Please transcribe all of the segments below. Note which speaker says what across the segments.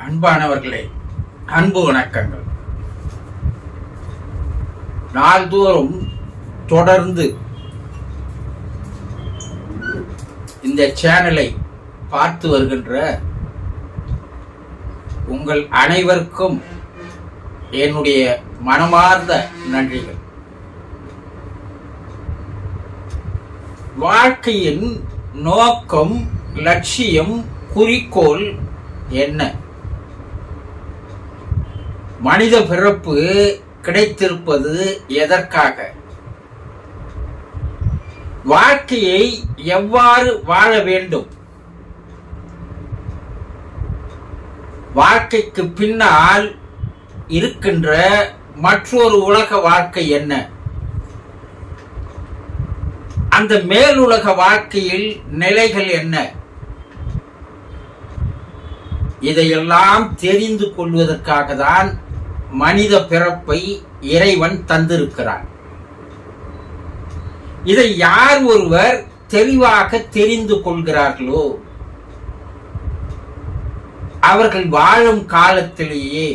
Speaker 1: அன்பானவர்களே, அன்பு வணக்கங்கள். நாள்தோறும் தொடர்ந்து இந்த சேனலை பார்த்து வருகின்ற உங்கள் அனைவருக்கும் என்னுடைய மனமார்ந்த நன்றிகள். வாழ்க்கையின் நோக்கம், லட்சியம், குறிக்கோள் என்ன? மனித பிறப்பு கிடைத்திருப்பது எதற்காக? வாழ்க்கையை எவ்வாறு வாழ வேண்டும்? வாழ்க்கைக்கு பின்னால் இருக்கின்ற மற்றொரு உலக வாழ்க்கை என்ன? அந்த மேலுலக வாழ்க்கையில் நிலைகள் என்ன? இதையெல்லாம் தெரிந்து கொள்வதற்காக தான் மனித பிறப்பை இறைவன் தந்திருக்கிறான். இதை யார் ஒருவர் தெளிவாக தெரிந்து கொள்கிறார்களோ அவர்கள் வாழும் காலத்திலேயே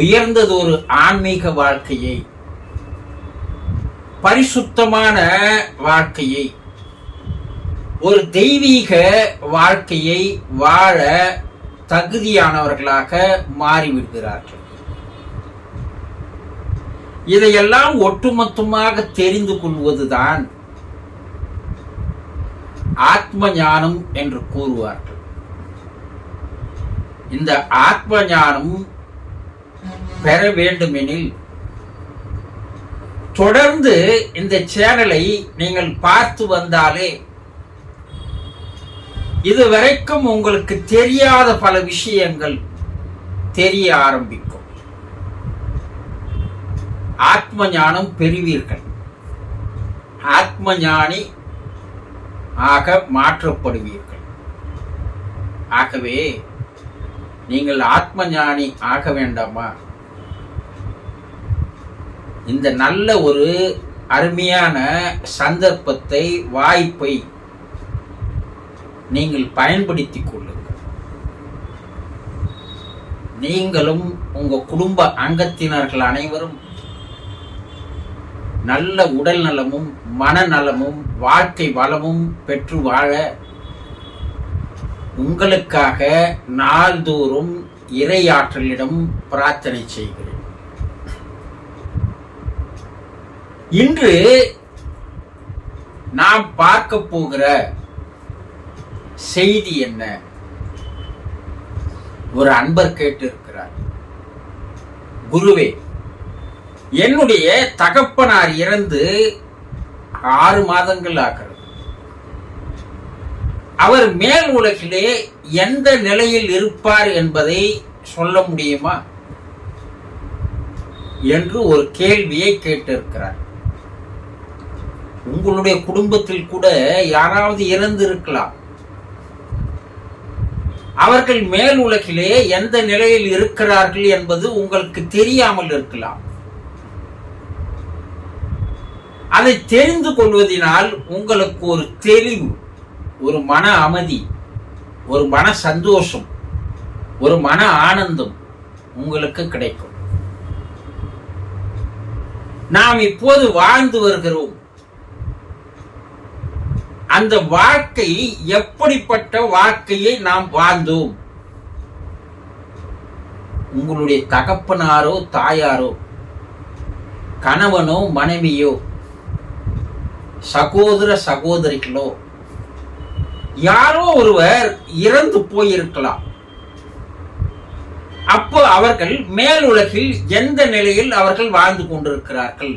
Speaker 1: உயர்ந்ததொரு ஆன்மீக வாழ்க்கையை, பரிசுத்தமான வாழ்க்கையை, ஒரு தெய்வீக வாழ்க்கையை வாழ தகுதியானவர்களாக மாறிவிடுகிறார்கள். இதையெல்லாம் ஒட்டுமொத்தமாக தெரிந்து கொள்வதுதான் ஆத்ம ஞானம் என்று கூறுவார்கள். இந்த ஆத்ம ஞானம் பெற வேண்டுமெனில் தொடர்ந்து இந்த சேனலை நீங்கள் பார்த்து வந்தாலே இதுவரைக்கும் உங்களுக்கு தெரியாத பல விஷயங்கள் தெரிய ஆரம்பிக்கும். ஆத்ம ஞானம் பெறுவீர்கள். ஆத்ம ஞானி ஆக மாற்றப்படுவீர்கள். ஆகவே நீங்கள் ஆத்ம ஞானி ஆக வேண்டாமா? இந்த நல்ல ஒரு அருமையான சந்தர்ப்பத்தை, வாய்ப்பை நீங்கள் பயன்படுத்திக் கொள்ளுங்கள். நீங்களும் உங்க குடும்ப அங்கத்தினர்கள் அனைவரும் நல்ல உடல் நலமும் மனநலமும் வாழ்க்கை வளமும் பெற்று வாழ உங்களுக்காக நாள்தோறும் இறையாற்றலிடம் பிரார்த்தனை செய்கிறேன். இன்று நாம் பார்க்க போகிற செய்தி என்ன? ஒரு அன்பர் கேட்டு இருக்கிறார், குருவே, என்னுடைய தகப்பனார் இறந்து 6 மாதங்கள் ஆகிறது. அவர் மேல் உலகிலே எந்த நிலையில் இருப்பார் என்பதை சொல்ல முடியுமா என்று ஒரு கேள்வியை கேட்டிருக்கிறார். உங்களுடைய குடும்பத்தில் கூட யாராவது இறந்து இருக்கலாம். அவர்கள் மேல் உலகிலே எந்த நிலையில் இருக்கிறார்கள் என்பது உங்களுக்கு தெரியாமல் இருக்கலாம். அதை தெரிந்து கொள்வதனால் உங்களுக்கு ஒரு தெளிவு, ஒரு மன அமைதி, ஒரு மன சந்தோஷம், ஒரு மன ஆனந்தம் உங்களுக்கு கிடைக்கும். நாம் இப்போது வாழ்ந்து வருகிறோம். அந்த வாழ்க்கை எப்படிப்பட்ட வாழ்க்கையை நாம் வாழ்ந்தோம்? உங்களுடைய தகப்பனாரோ தாயாரோ, கணவனோ மனைவியோ, சகோதர சகோதரிகளோ யாரோ ஒருவர் இறந்து போயிருக்கலாம். அப்போ அவர்கள் மேல் உலகில் எந்த நிலையில் அவர்கள் வாழ்ந்து கொண்டிருக்கிறார்கள்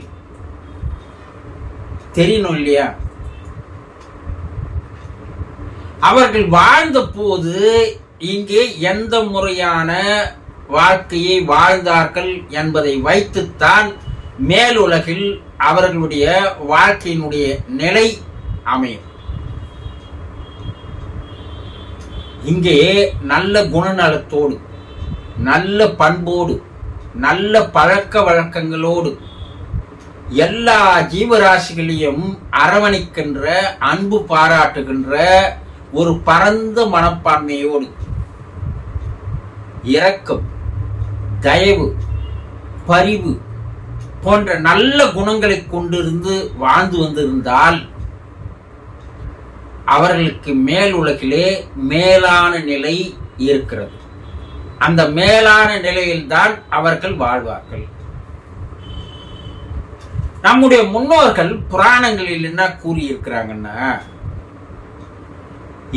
Speaker 1: தெரியணும் இல்லையா? அவர்கள் வாழ்ந்த போது இங்கே எந்த முறையான வாழ்க்கையை வாழ்ந்தார்கள் என்பதை வைத்துத்தான் மேலுலகில் அவர்களுடைய வாழ்க்கையினுடைய நிலை அமையும். இங்கே நல்ல குணநலத்தோடு, நல்ல பண்போடு, நல்ல பழக்க வழக்கங்களோடு எல்லா ஜீவராசிகளையும் அரவணைக்கின்ற, அன்பு பாராட்டுகின்ற ஒரு பரந்த மனப்பான்மையோடு இரக்கம், தயவு, பரிவு போன்ற நல்ல குணங்களை கொண்டிருந்து வாழ்ந்து வந்திருந்தால் அவர்களுக்கு மேல் உலகிலே மேலான நிலை இருக்கிறது. அந்த மேலான நிலையில்தான் அவர்கள் வாழ்வார்கள். நம்முடைய முன்னோர்கள் புராணங்களில் என்ன கூறியிருக்கிறாங்கன்னா,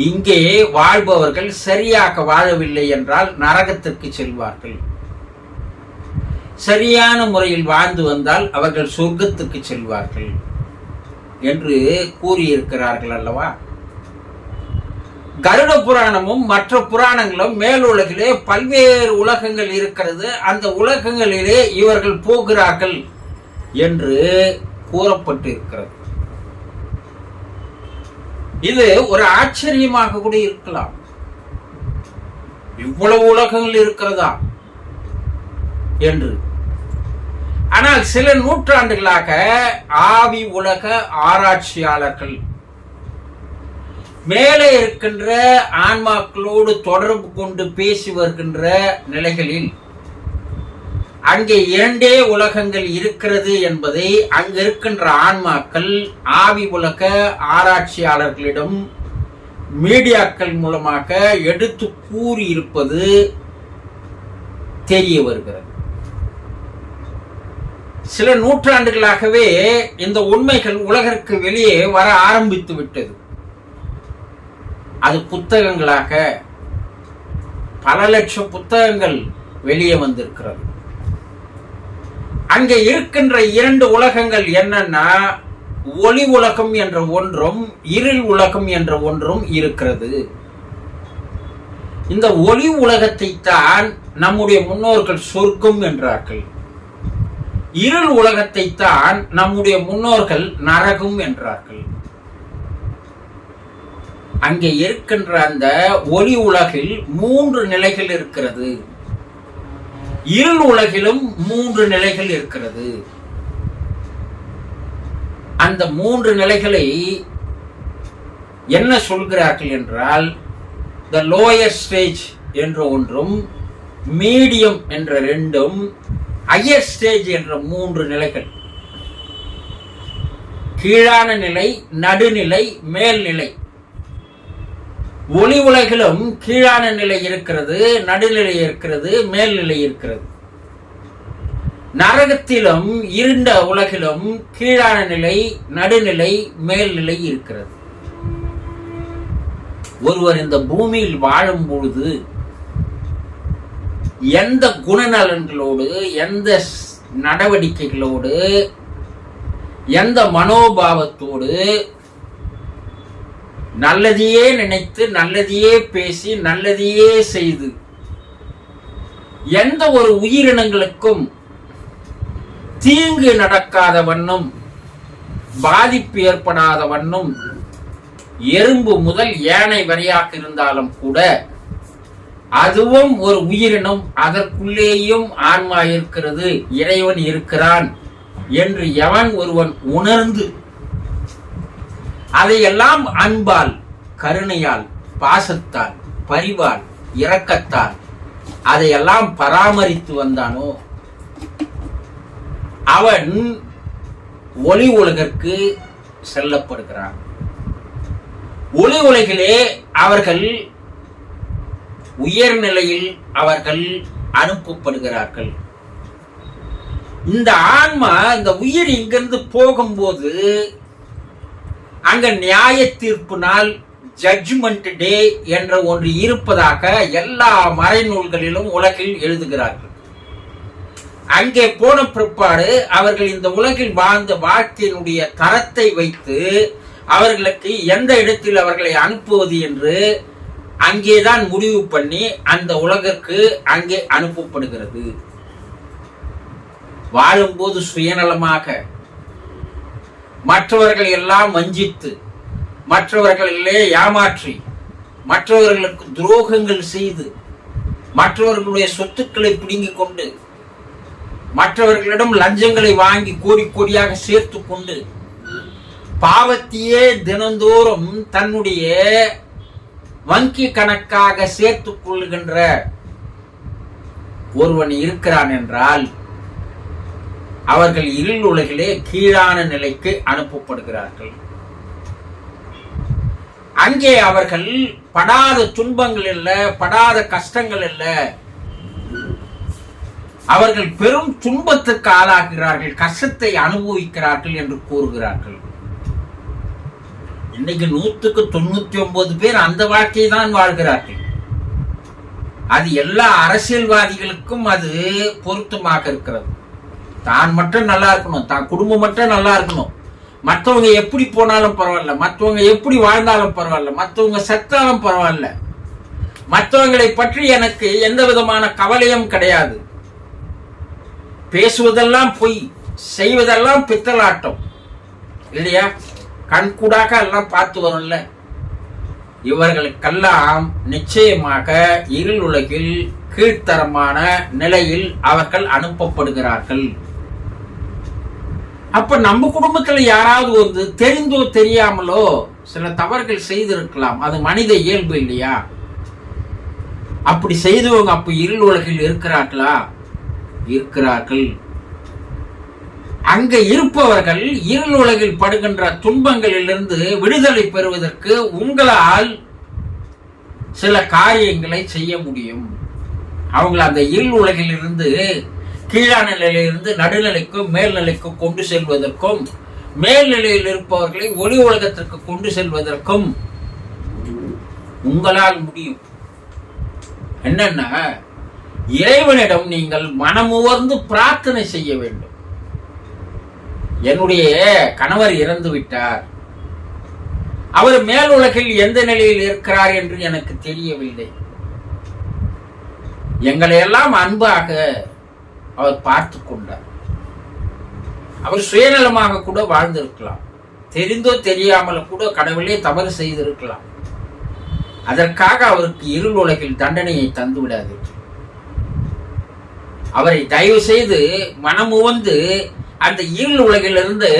Speaker 1: இங்கே வாழ்பவர்கள் சரியாக வாழவில்லை என்றால் நரகத்திற்கு செல்வார்கள், சரியான முறையில் வாழ்ந்து வந்தால் அவர்கள் சொர்க்கத்துக்கு செல்வார்கள் என்று கூறியிருக்கிறார்கள் அல்லவா. கருட புராணமும் மற்ற புராணங்களும் மேலுலகிலே பல்வேறு உலகங்கள் இருக்கிறது, அந்த உலகங்களிலே இவர்கள் போகிறார்கள் என்று கூறப்பட்டு இருக்கிறது. இது ஒரு ஆச்சரியமாக கூட இருக்கலாம். இவ்வளவு உலகங்கள் இருக்கிறதா என்று. ஆனால் சில நூற்றாண்டுகளாக ஆவி உலக ஆராய்ச்சியாளர்கள் மேலே இருக்கின்ற ஆன்மாக்களோடு தொடர்பு கொண்டு பேசி வருகின்ற நிலைகளில் அங்கே இரண்டே உலகங்கள் இருக்கிறது என்பதை அங்கு இருக்கின்ற ஆன்மாக்கள் ஆவி உலக ஆராய்ச்சியாளர்களிடம் மீடியாக்கள் மூலமாக எடுத்து கூறியிருப்பது தெரிய வருகிறது. சில நூற்றாண்டுகளாகவே இந்த உண்மைகள் உலகிற்கு வெளியே வர ஆரம்பித்து விட்டது. அது புத்தகங்களாக பல லட்சம் புத்தகங்கள் வெளியே வந்திருக்கிறது. அங்கே இருக்கின்ற இரண்டு உலகங்கள் என்னன்னா, ஒளி உலகம் என்ற ஒன்றும் இருள் உலகம் என்ற ஒன்றும் இருக்கிறது. இந்த ஒளி உலகத்தை தான் நம்முடைய முன்னோர்கள் சொர்க்கம் என்றார்கள். இருள் உலகத்தை தான் நம்முடைய முன்னோர்கள் நரகம் என்றார்கள். அங்கே இருக்கின்ற அந்த ஒளி உலகில் 3 நிலைகள் இருக்கிறது, இருள் உலகிலும் 3 நிலைகள் இருக்கிறது. அந்த 3 நிலைகளை என்ன சொல்கிறார்கள் என்றால், த லோயர் ஸ்டேஜ் என்ற ஒன்றும், மீடியம் என்ற 2ம், ஹையர் ஸ்டேஜ் என்ற 3 நிலைகள். கீழான நிலை, நடுநிலை, மேல்நிலை. ஒளி உலகிலும் கீழான நிலை இருக்கிறது, நடுநிலை இருக்கிறது, மேல்நிலை இருக்கிறது. நரகத்திலும் இருண்ட உலகிலும் கீழான நிலை, நடுநிலை, மேல்நிலை இருக்கிறது. ஒருவர் இந்த பூமியில் வாழும் பொழுது எந்த குணநலன்களோடு, எந்த நடவடிக்கைகளோடு, எந்த மனோபாவத்தோடு நல்லதையே நினைத்து, நல்லதையே பேசி, நல்லதையே செய்து, எந்த ஒரு உயிரினங்களுக்கும் தீங்கு நடக்காத வண்ணம், பாதிப்பு ஏற்படாத வண்ணம், எறும்பு முதல் யானை வரையாக இருந்தாலும் கூட அதுவும் ஒரு உயிரினம், அதற்குள்ளேயும் ஆன்மா இருக்கிறது, இறைவன் இருக்கிறான் என்று எவன் ஒருவன் உணர்ந்து அதையெல்லாம் அன்பால், கருணையால், பாசத்தால், பரிவால், இரக்கத்தால் அதையெல்லாம் பராமரித்து வந்தானோ அவன் ஒளி உலகிற்கு செல்லப்படுகிறான். ஒளி உலகிலே அவர்கள் உயர்நிலையில் அவர்கள் அனுப்பப்படுகிறார்கள். இந்த ஆன்மா, இந்த உயிர் இங்கிருந்து போகும்போது அங்க நியாய தீர்ப்பு நாள், ஜட்ஜ்மெண்ட் டே என்ற ஒன்று இருப்பதாக எல்லா மறைநூல்களிலும் உலகில் எழுதுகிறார்கள். அங்கே போன பிற்பாடு அவர்கள் இந்த உலகில் வாழ்ந்த வாழ்க்கையினுடைய தரத்தை வைத்து அவர்களுக்கு எந்த இடத்தில் அவர்களை அனுப்புவது என்று அங்கேதான் முடிவு பண்ணி அந்த உலகிற்கு அங்கே அனுப்பப்படுகிறது. வாழும்போது சுயநலமாக மற்றவர்கள் எல்லாம் வஞ்சித்து, மற்றவர்களே ஏமாற்றி, மற்றவர்களுக்கு துரோகங்கள் செய்து, மற்றவர்களுடைய சொத்துக்களை பிடுங்கிக் கொண்டு, மற்றவர்களிடம் லஞ்சங்களை வாங்கி கோடி கோடியாக சேர்த்து கொண்டு, பாவத்தையே தினந்தோறும் தன்னுடைய வங்கி கணக்காக சேர்த்துக் கொள்கின்ற ஒருவன் இருக்கிறான் என்றால் அவர்கள் இருள் உலகிலே கீழான நிலைக்கு அனுப்பப்படுகிறார்கள். அங்கே அவர்கள் படாத துன்பங்கள் இல்ல, படாத கஷ்டங்கள் இல்ல, அவர்கள் பெரும் துன்பத்துக்கு ஆளாகிறார்கள், கஷ்டத்தை அனுபவிக்கிறார்கள் என்று கூறுகிறார்கள். இன்னைக்கு 199 பேர் அந்த வாழ்க்கையை தான் வாழ்கிறார்கள். அது எல்லா அரசியல்வாதிகளுக்கும் அது பொருத்தமாக இருக்கிறது. தான் மட்டும் நல்லா இருக்கணும், தான் குடும்பம் மட்டும் நல்லா இருக்கணும், மற்றவங்க எப்படி போனாலும் பரவாயில்ல, மற்றவங்க எப்படி வாழ்ந்தாலும் பரவாயில்ல, மற்றவங்க செத்தாலும் பரவாயில்ல, மற்றவங்களை பற்றி எனக்கு எந்த விதமான கவலையும் கிடையாது, பேசுவதெல்லாம் பொய், செய்வதெல்லாம் பித்தலாட்டம் இல்லையா, கண்கூடாக எல்லாம் பார்த்து வரும்ல. இவர்களுக்கெல்லாம் நிச்சயமாக இருள் உலகில் கீழ்த்தரமான நிலையில் அவர்கள் அனுப்பப்படுகிறார்கள். அப்ப நம்ம குடும்பத்துல யாராவது வந்து தெரிந்தோ தெரியாமலோ சில தவறுகள் செய்திருக்கலாம், அது மனித இயல்பு இல்லையா? அப்படி செய்தவங்க அப்ப இருள் உலகில் இருக்கிறார்களா? இருக்கிறார்கள். அங்க இருப்பவர்கள் இருள் உலகில் படுகின்ற துன்பங்களிலிருந்து விடுதலை பெறுவதற்கு உங்களால் சில காரியங்களை செய்ய முடியும். அவங்களை அந்த இருள் உலகில் இருந்து கீழான நிலையிலிருந்து நடுநிலைக்கும் மேல்நிலைக்கும் கொண்டு செல்வதற்கும், மேல்நிலையில் இருப்பவர்களை ஒளி உலகத்திற்கு கொண்டு செல்வதற்கும் உங்களால் முடியும். என்னன்னா, இறைவனிடம் நீங்கள் மனமுவர்ந்து பிரார்த்தனை செய்ய வேண்டும். என்னுடைய கணவர் இறந்து விட்டார், அவர் மேல் உலகில் எந்த நிலையில் இருக்கிறார் என்று எனக்கு தெரியவில்லை, எங்களை எல்லாம் அன்பாக அவர் பார்த்து கொண்டார், அவர் சுயநலமாக கூட வாழ்ந்திருக்கலாம், தெரிந்தோ தெரியாமல் கூட கடவுளே தவறு செய்திருக்கலாம், அதற்காக அவருக்கு இருள் உலகில் தண்டனையை தந்து விடாது. அவரை தயவு செய்து மனமுவந்து அந்த இருள் உலகிலிருந்து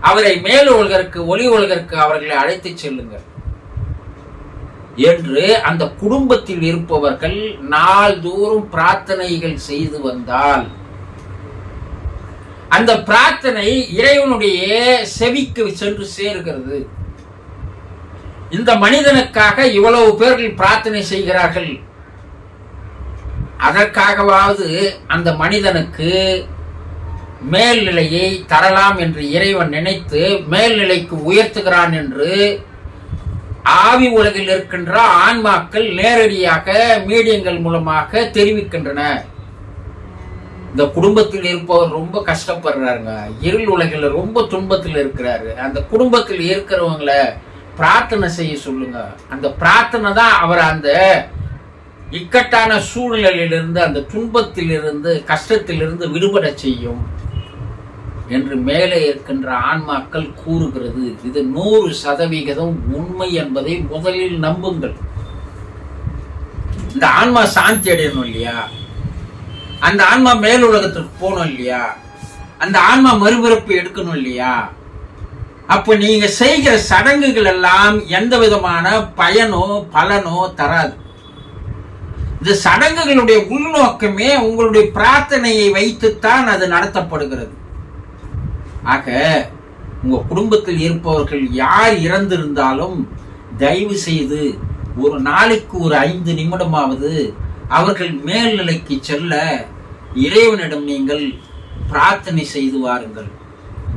Speaker 1: அவரை மேல் உலகிற்கு ஒளி உலகிற்கு அவர்களை அழைத்து செல்லுங்கள் என்று அந்த குடும்பத்தில் இருப்பவர்கள் நாள்தோறும் பிரார்த்தனைகள் செய்து வந்தால் அந்த பிரார்த்தனை இறைவனுடைய செவிக்கு சென்று சேருகிறது. இந்த மனிதனுக்காக இவ்வளவு பேர்கள் பிரார்த்தனை செய்கிறார்கள், அதற்காகவாவது அந்த மனிதனுக்கு மேல்நிலையை தரலாம் என்று இறைவன் நினைத்து மேல்நிலைக்கு உயர்த்துகிறான் என்று ஆவி உலகில் இருக்கின்ற ஆன்மாக்கள் நேரடியாக மீடியங்கள் மூலமாக தெரிவிக்கின்றன. இந்த குடும்பத்தில் இருப்பவர் ரொம்ப கஷ்டப்படுறாருங்க, இருள் உலகில் ரொம்ப துன்பத்தில் இருக்கிறாரு, அந்த குடும்பத்தில் இருக்கிறவங்களை பிரார்த்தனை செய்ய சொல்லுங்க. அந்த பிரார்த்தனை தான் அவர் அந்த இக்கட்டான சூழ்நிலையிலிருந்து, அந்த துன்பத்திலிருந்து, கஷ்டத்திலிருந்து விடுபட செய்யும் என்று மேலே இருக்கின்ற ஆன்மாக்கள் கூறுகிறது. இது 100% உண்மை என்பதை முதலில் நம்புங்கள். இந்த ஆன்மா சாந்தி அடையணும் இல்லையா, அந்த ஆன்மா மேல் உலகத்திற்கு போகணும் இல்லையா, அந்த ஆன்மா மறுபிறப்பு எடுக்கணும் இல்லையா, அப்ப நீங்க செய்கிற சடங்குகள் எல்லாம் எந்த விதமான பயனோ பலனோ தராது. இந்த சடங்குகளுடைய உள்நோக்கமே உங்களுடைய பிரார்த்தனையை வைத்துத்தான் அது நடத்தப்படுகிறது. ஆக உங்க குடும்பத்தில் இருப்பவர்கள் யார் இறந்திருந்தாலும் தயவு செய்து ஒரு நாளைக்கு ஒரு 5 நிமிடமாவது அவர்கள் மேல்நிலைக்கு செல்ல இறைவனிடம் நீங்கள் பிரார்த்தனை செய்து வாருங்கள்,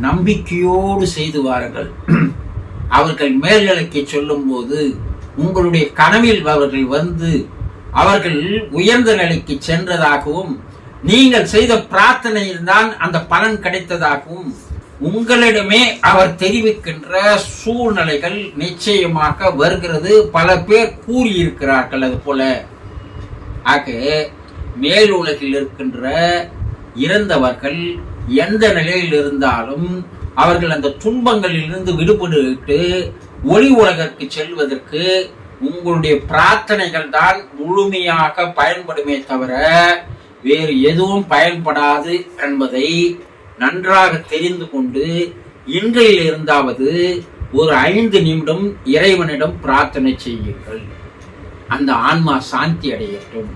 Speaker 1: நம்பிக்கையோடு செய்து வாருங்கள். அவர்கள் மேல்நிலைக்கு சொல்லும் போது உங்களுடைய கனவில் அவர்கள் வந்து அவர்கள் உயர்ந்த நிலைக்கு சென்றதாகவும் நீங்கள் செய்த பிரார்த்தனையில் தான் அந்த பலன் கிடைத்ததாகவும் உங்களிடமே அவர் தெரிவிக்கின்ற சூழ்நிலைகள் நிச்சயமாக வருகிறது. பல பேர் கூறியிருக்கிறார்கள் அது போல. ஆக மேல் உலகில் இருக்கின்ற இறந்தவர்கள் எந்த நிலையில் இருந்தாலும் அவர்கள் அந்த துன்பங்களில் இருந்து விடுபட்டு ஒளி உலகிற்கு செல்வதற்கு உங்களுடைய பிரார்த்தனைகள் தான் முழுமையாக பயன்படுமே தவிர வேறு எதுவும் பயன்படாது என்பதை நன்றாக தெரிந்து கொண்டு இன்றையில் இருந்தாவது ஒரு 5 நிமிடம் இறைவனிடம் பிரார்த்தனை செய்யுங்கள். அந்த ஆன்மா சாந்தி அடையட்டும்.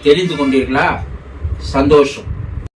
Speaker 1: தெரிந்து கொண்டீர்களா? சந்தோஷம்.